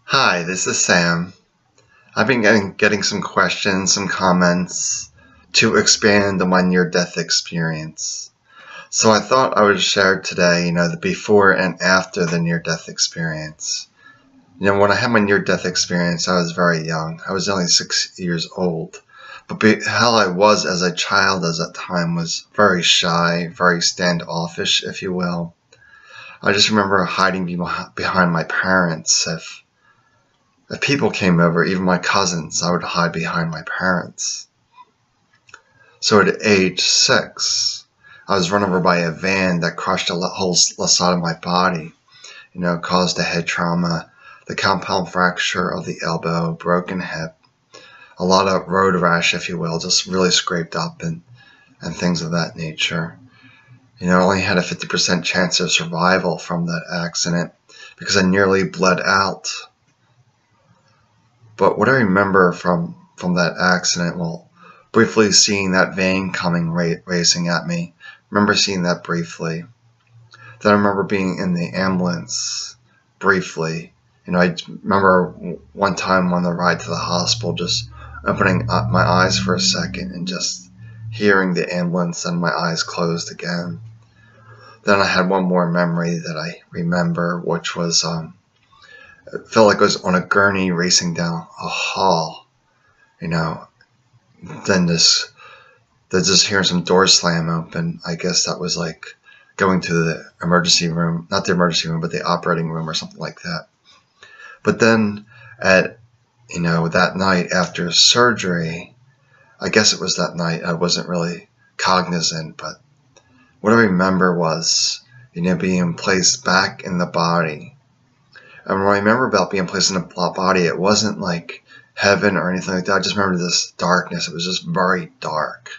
Hi, this is Sam. I've been getting some questions, some comments to expand on my near-death experience. So I thought I would share today, the before and after the near-death experience. When I had my near-death experience, I was very young. I was only 6 years old. But how I was as a child at that time was very shy, very standoffish, if you will. I just remember hiding behind my parents. If people came over, even my cousins, I would hide behind my parents. So at age 6, I was run over by a van that crushed the whole side of my body, caused a head trauma, the compound fracture of the elbow, broken hip, a lot of road rash, if you will, just really scraped up and things of that nature. I only had a 50% chance of survival from that accident because I nearly bled out. But what I remember from that accident, well, briefly seeing that van coming racing at me. Remember seeing that briefly. Then I remember being in the ambulance briefly. I remember one time on the ride to the hospital just opening up my eyes for a second and just hearing the ambulance and my eyes closed again. Then I had one more memory that I remember, which was it felt like I was on a gurney racing down a hall, then just hearing some doors slam open. I guess that was like going to the emergency room, not the emergency room, but the operating room or something like that. But then that night after surgery, I guess it was that night, I wasn't really cognizant, but what I remember was, being placed back in the body. And what I remember about being placed in a body, it wasn't like heaven or anything like that. I just remember this darkness. It was just very dark.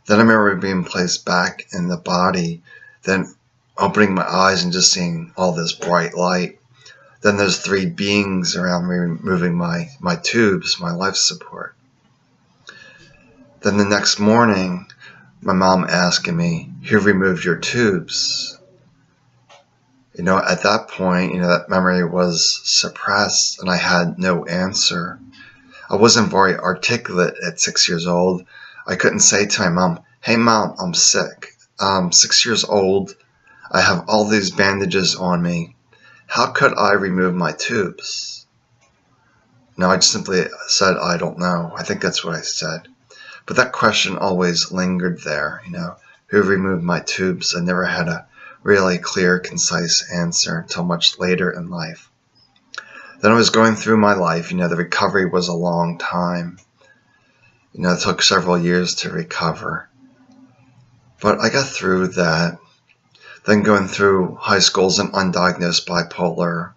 Then I remember being placed back in the body, then opening my eyes and just seeing all this bright light. Then there's 3 beings around me removing my tubes, my life support. Then the next morning, my mom asking me, "Who removed your tubes?" At that point, that memory was suppressed and I had no answer. I wasn't very articulate at 6 years old. I couldn't say to my mom, "Hey mom, I'm sick. I'm 6 years old. I have all these bandages on me. How could I remove my tubes?" No, I just simply said, "I don't know." I think that's what I said. But that question always lingered there, who removed my tubes? I never had a really clear, concise answer until much later in life. Then I was going through my life, the recovery was a long time. It took several years to recover. But I got through that. Then going through high school as an undiagnosed bipolar.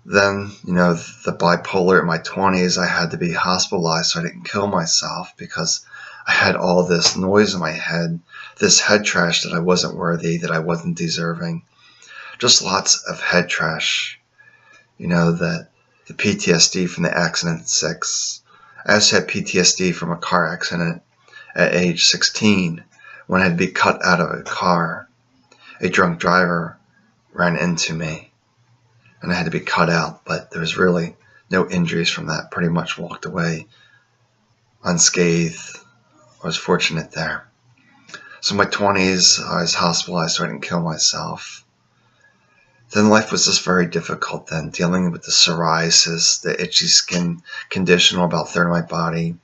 Then, the bipolar in my 20s, I had to be hospitalized so I didn't kill myself because I had all this noise in my head, this head trash that I wasn't worthy, that I wasn't deserving. Just lots of head trash. The PTSD from the accident at 6. I also had PTSD from a car accident at age 16 when I had to be cut out of a car. A drunk driver ran into me and I had to be cut out, but there was really no injuries from that. Pretty much walked away unscathed. I was fortunate there. So in my 20s, I was hospitalized so I didn't kill myself. Then life was just very difficult then, dealing with the psoriasis, the itchy skin condition on about a third of my body.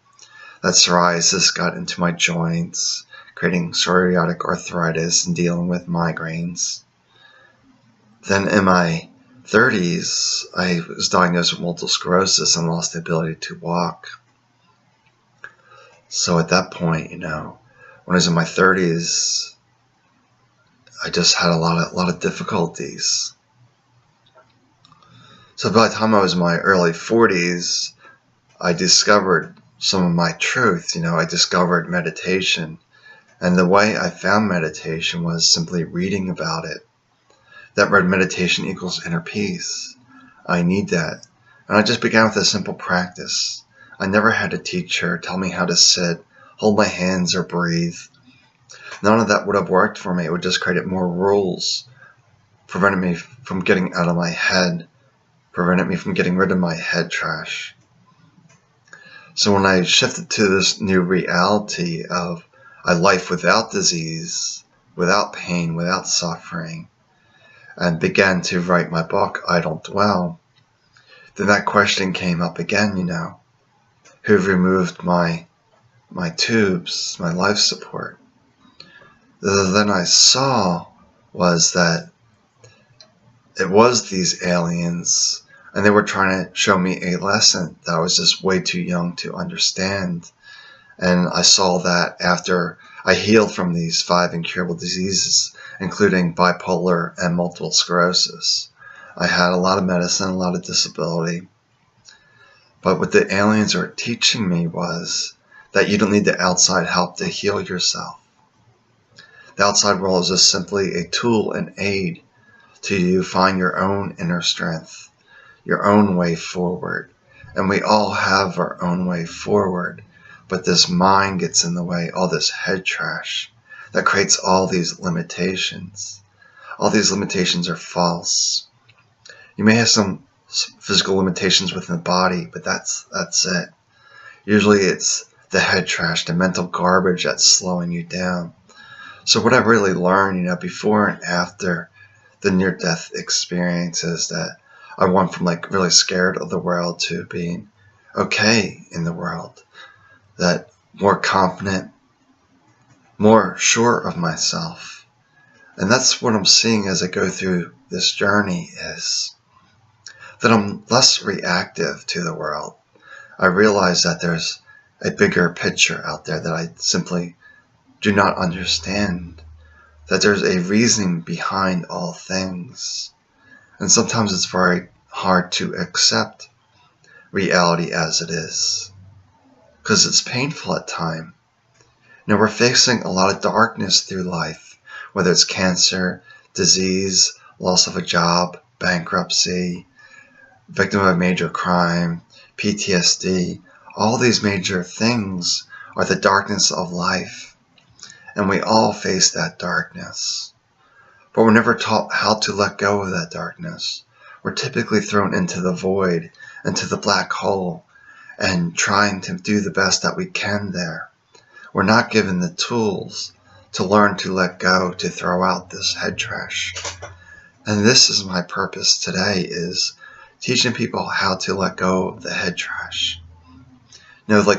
That psoriasis got into my joints, creating psoriatic arthritis and dealing with migraines. Then in my 30s, I was diagnosed with multiple sclerosis and lost the ability to walk. So at that point, when I was in my 30s, I just had a lot of difficulties. So by the time I was in my early 40s, I discovered some of my truth. I discovered meditation. And the way I found meditation was simply reading about it. That word meditation equals inner peace. I need that. And I just began with a simple practice. I never had a teacher tell me how to sit, hold my hands, or breathe. None of that would have worked for me. It would just create more rules, preventing me from getting out of my head, prevented me from getting rid of my head trash. So when I shifted to this new reality of a life without disease, without pain, without suffering, and began to write my book, I Don't Dwell, then that question came up again, who removed my tubes, my life support? Then I saw was that it was these aliens, and they were trying to show me a lesson that I was just way too young to understand. And I saw that after I healed from these 5 incurable diseases, including bipolar and multiple sclerosis. I had a lot of medicine, a lot of disability. But what the aliens were teaching me was that you don't need the outside help to heal yourself. The outside world is just simply a tool and aid to you find your own inner strength, your own way forward. And we all have our own way forward, but this mind gets in the way, all this head trash that creates all these limitations. All these limitations are false. You may have some physical limitations within the body, but that's it. Usually it's the head trash, the mental garbage that's slowing you down. So what I've really learned, before and after the near-death experiences, that I went from really scared of the world to being okay in the world, that more confident, more sure of myself. And that's what I'm seeing as I go through this journey, is that I'm less reactive to the world. I realize that there's a bigger picture out there that I simply do not understand, that there's a reason behind all things. And sometimes it's very hard to accept reality as it is, because it's painful at times. We're facing a lot of darkness through life, whether it's cancer, disease, loss of a job, bankruptcy, victim of a major crime, PTSD. All these major things are the darkness of life, and we all face that darkness. But we're never taught how to let go of that darkness. We're typically thrown into the void, into the black hole, and trying to do the best that we can there. We're not given the tools to learn to let go, to throw out this head trash. And this is my purpose today, is teaching people how to let go of the head trash.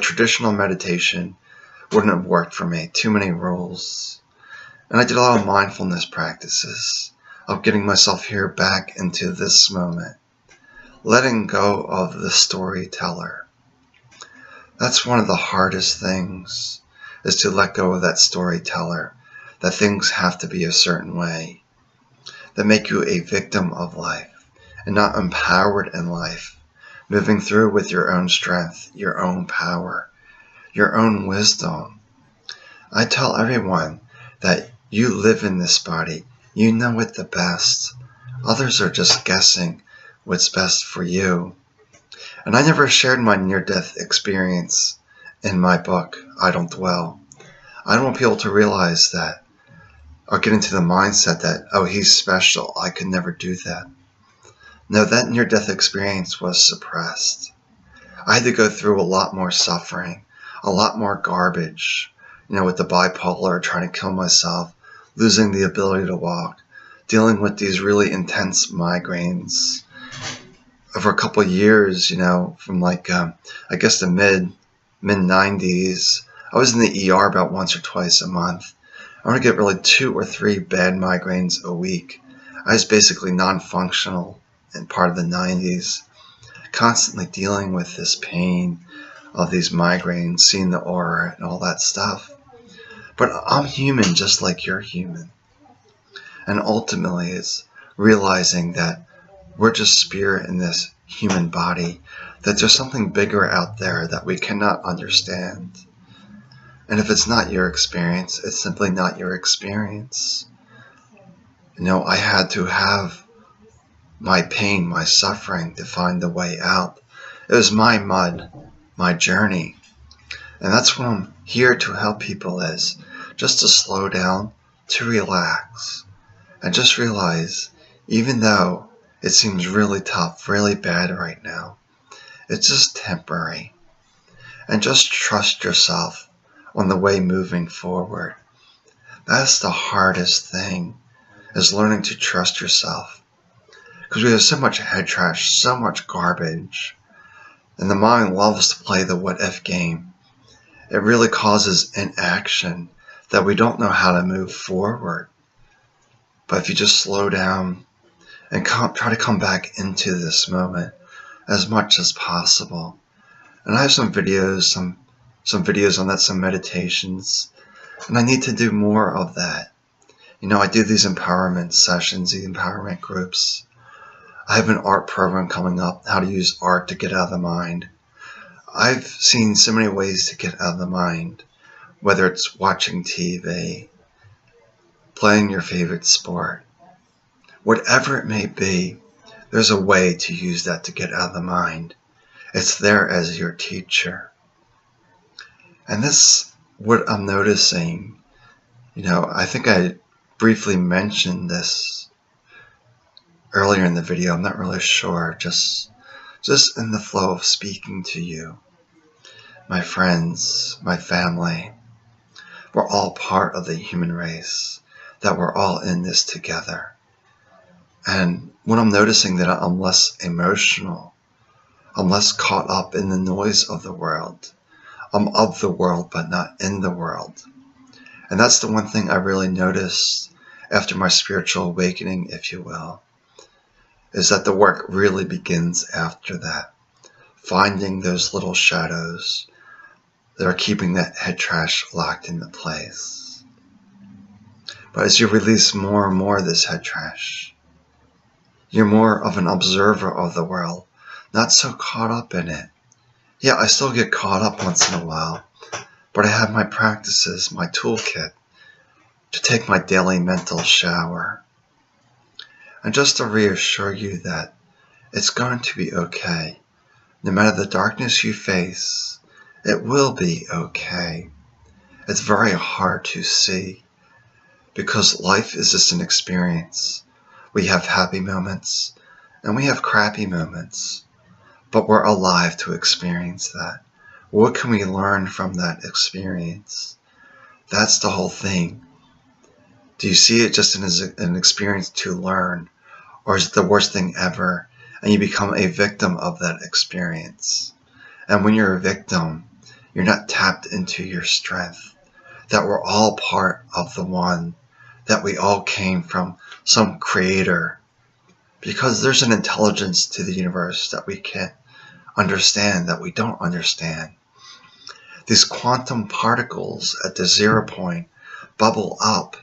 Traditional meditation wouldn't have worked for me. Too many rules. And I did a lot of mindfulness practices of getting myself here back into this moment. Letting go of the storyteller. That's one of the hardest things, is to let go of that storyteller, that things have to be a certain way, that make you a victim of life and not empowered in life, moving through with your own strength, your own power, your own wisdom. I tell everyone that you live in this body, you know it the best. Others are just guessing what's best for you. And I never shared my near-death experience in my book, I Don't Dwell. I don't want people to realize that, or get into the mindset that, oh, he's special, I could never do that. No, that near-death experience was suppressed. I had to go through a lot more suffering, a lot more garbage, with the bipolar, trying to kill myself, losing the ability to walk, dealing with these really intense migraines. Over a couple of years, from I guess the mid-90s, I was in the ER about once or twice a month. I would get really 2 or 3 bad migraines a week. I was basically non-functional in part of the 90s, constantly dealing with this pain of these migraines, seeing the aura and all that stuff. But I'm human just like you're human. And ultimately it's realizing that we're just spirit in this human body, that there's something bigger out there that we cannot understand. And if it's not your experience, it's simply not your experience. I had to have my pain, my suffering to find the way out. It was my mud, my journey. And that's what I'm here to help people, is just to slow down, to relax, and just realize, even though It seems really tough, really bad right now. It's just temporary. And just trust yourself on the way moving forward. That's the hardest thing, is learning to trust yourself. Because we have so much head trash, so much garbage. And the mind loves to play the what if game. It really causes inaction that we don't know how to move forward. But if you just slow down and try to come back into this moment as much as possible. And I have some videos, some videos on that, some meditations, and I need to do more of that. I do these empowerment sessions, these empowerment groups. I have an art program coming up, how to use art to get out of the mind. I've seen so many ways to get out of the mind, whether it's watching TV, playing your favorite sport, whatever it may be, there's a way to use that to get out of the mind. It's there as your teacher. And this, what I'm noticing, I think I briefly mentioned this earlier in the video. I'm not really sure. Just in the flow of speaking to you, my friends, my family, we're all part of the human race, that we're all in this together. And when I'm noticing that I'm less emotional, I'm less caught up in the noise of the world. I'm of the world, but not in the world. And that's the one thing I really noticed after my spiritual awakening, if you will, is that the work really begins after that. Finding those little shadows that are keeping that head trash locked into place. But as you release more and more of this head trash, you're more of an observer of the world, not so caught up in it. Yeah, I still get caught up once in a while, but I have my practices, my toolkit, to take my daily mental shower. And just to reassure you that it's going to be okay. No matter the darkness you face, it will be okay. It's very hard to see, because life is just an experience. We have happy moments, and we have crappy moments, but we're alive to experience that. What can we learn from that experience? That's the whole thing. Do you see it just as an experience to learn, or is it the worst thing ever, and you become a victim of that experience? And when you're a victim, you're not tapped into your strength, that we're all part of the one, that we all came from some creator, because there's an intelligence to the universe that we can't understand, that we don't understand. These quantum particles at the 0 point bubble up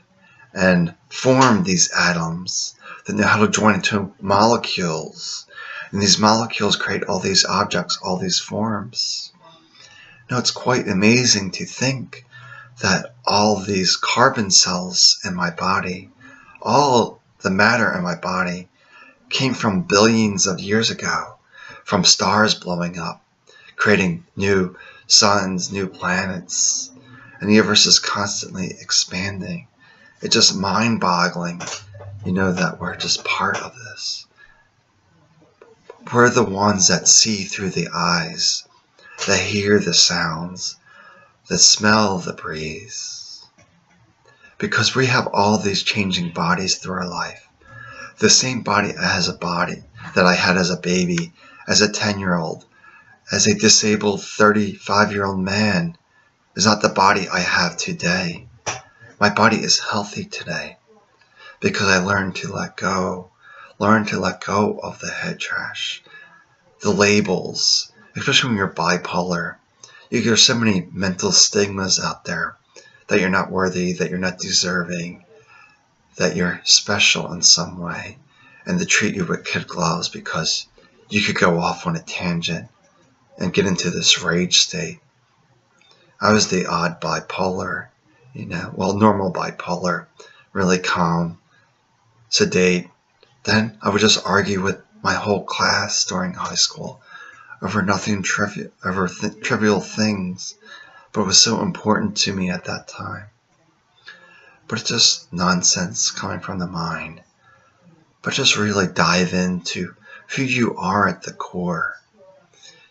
and form these atoms that know how to join into molecules. And these molecules create all these objects, all these forms. Now it's quite amazing to think that all these carbon cells in my body, all the matter in my body, came from billions of years ago, from stars blowing up, creating new suns, new planets, and the universe is constantly expanding. It's just mind-boggling, that we're just part of this. We're the ones that see through the eyes, that hear the sounds, that smell the breeze. Because we have all these changing bodies through our life. The same body as a body that I had as a baby, as a 10-year-old, as a disabled 35-year-old man, is not the body I have today. My body is healthy today because I learned to let go. Learn to let go of the head trash, the labels, especially when you're bipolar. There's so many mental stigmas out there, that you're not worthy, that you're not deserving, that you're special in some way, and they treat you with kid gloves because you could go off on a tangent and get into this rage state. I was the odd bipolar, normal bipolar, really calm, sedate. Then I would just argue with my whole class during high school over nothing trivial, trivial things, but it was so important to me at that time. But it's just nonsense coming from the mind. but just really dive into who you are at the core.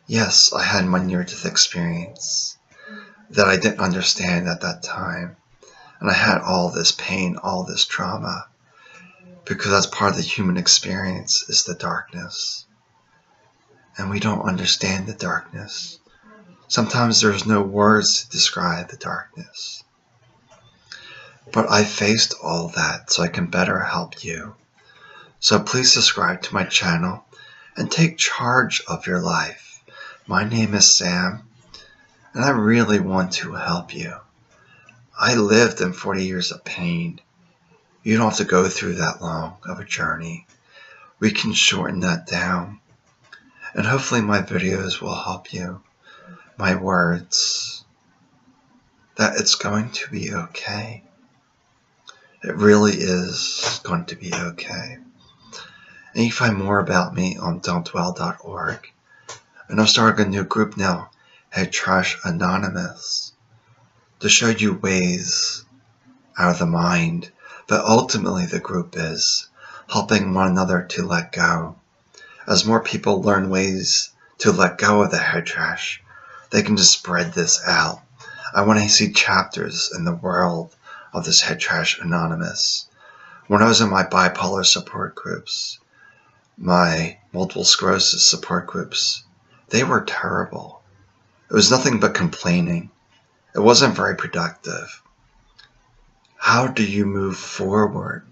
Yes, I had my near-death experience that I didn't understand at that time. And I had all this pain, all this trauma, because that's part of the human experience is the darkness. And we don't understand the darkness. Sometimes there's no words to describe the darkness. But I faced all that so I can better help you. So please subscribe to my channel and take charge of your life. My name is Sam, and I really want to help you. I lived in 40 years of pain. You don't have to go through that long of a journey. We can shorten that down. And hopefully my videos will help you. My words. That it's going to be okay. It really is going to be okay. And you can find more about me on don'tdwell.org. And I'm starting a new group now, Head Trash Anonymous, to show you ways out of the mind. But ultimately the group is helping one another to let go. As more people learn ways to let go of the head trash, they can just spread this out. I want to see chapters in the world of this Head Trash Anonymous. When I was in my bipolar support groups, my multiple sclerosis support groups, they were terrible. It was nothing but complaining. It wasn't very productive. How do you move forward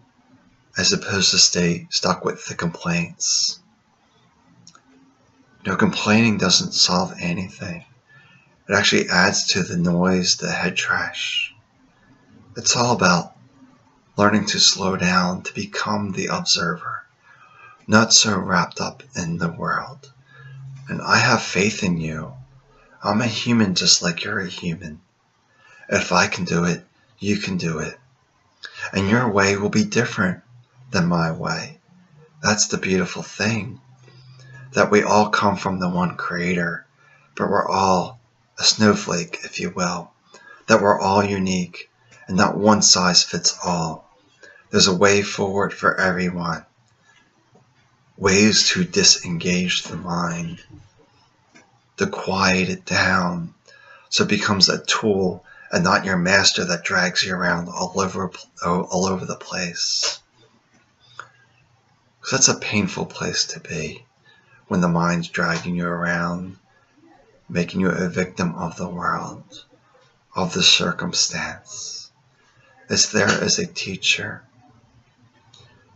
as opposed to stay stuck with the complaints? Complaining doesn't solve anything. It actually adds to the noise, the head trash. It's all about learning to slow down, to become the observer, not so wrapped up in the world. And I have faith in you. I'm a human just like you're a human. If I can do it, you can do it. And your way will be different than my way. That's the beautiful thing. That we all come from the one creator, but we're all a snowflake, if you will. That we're all unique, and not one size fits all. There's a way forward for everyone. Ways to disengage the mind, to quiet it down, so it becomes a tool and not your master that drags you around all over the place. Because that's a painful place to be. When the mind's dragging you around, making you a victim of the world, of the circumstance. It's there as a teacher.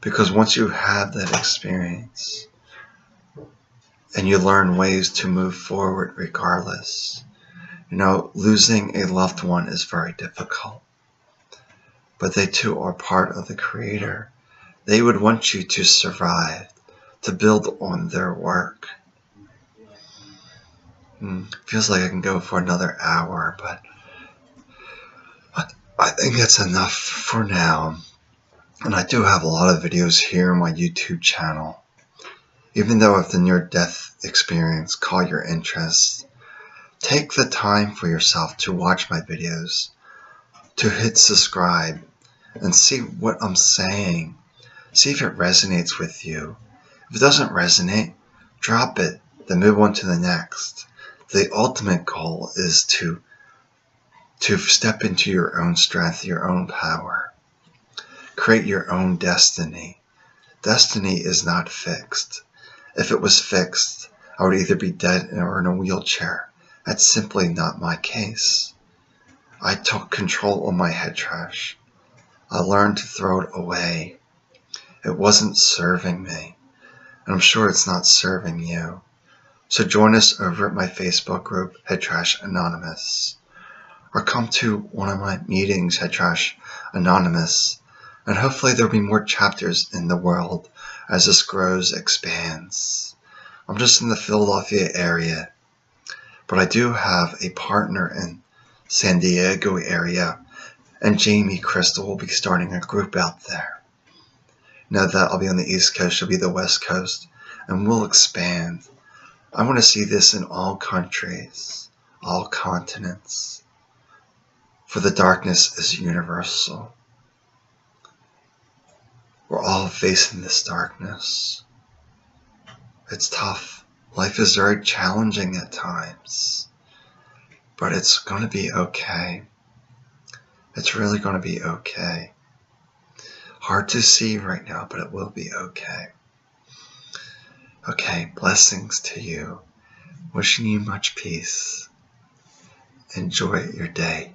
Because once you have that experience, and you learn ways to move forward regardless, losing a loved one is very difficult. But they too are part of the Creator. They would want you to survive, to build on their work. Feels like I can go for another hour, but I think that's enough for now. And I do have a lot of videos here on my YouTube channel. Even though if the near-death experience caught your interest, take the time for yourself to watch my videos, to hit subscribe, and see what I'm saying. See if it resonates with you. If it doesn't resonate, drop it, then move on to the next. The ultimate goal is to step into your own strength, your own power. Create your own destiny. Destiny is not fixed. If it was fixed, I would either be dead or in a wheelchair. That's simply not my case. I took control of my head trash. I learned to throw it away. It wasn't serving me. And I'm sure it's not serving you. So join us over at my Facebook group, Head Trash Anonymous. Or come to one of my meetings, Head Trash Anonymous. And hopefully there'll be more chapters in the world as this grows, expands. I'm just in the Philadelphia area. But I do have a partner in San Diego area. And Jamie Crystal will be starting a group out there. Know that I'll be on the East Coast, she'll be the West Coast, and we'll expand. I want to see this in all countries, all continents, for the darkness is universal. We're all facing this darkness. It's tough. Life is very challenging at times. But it's going to be okay. It's really going to be okay. Hard to see right now, but it will be okay. Okay, blessings to you. Wishing you much peace. Enjoy your day.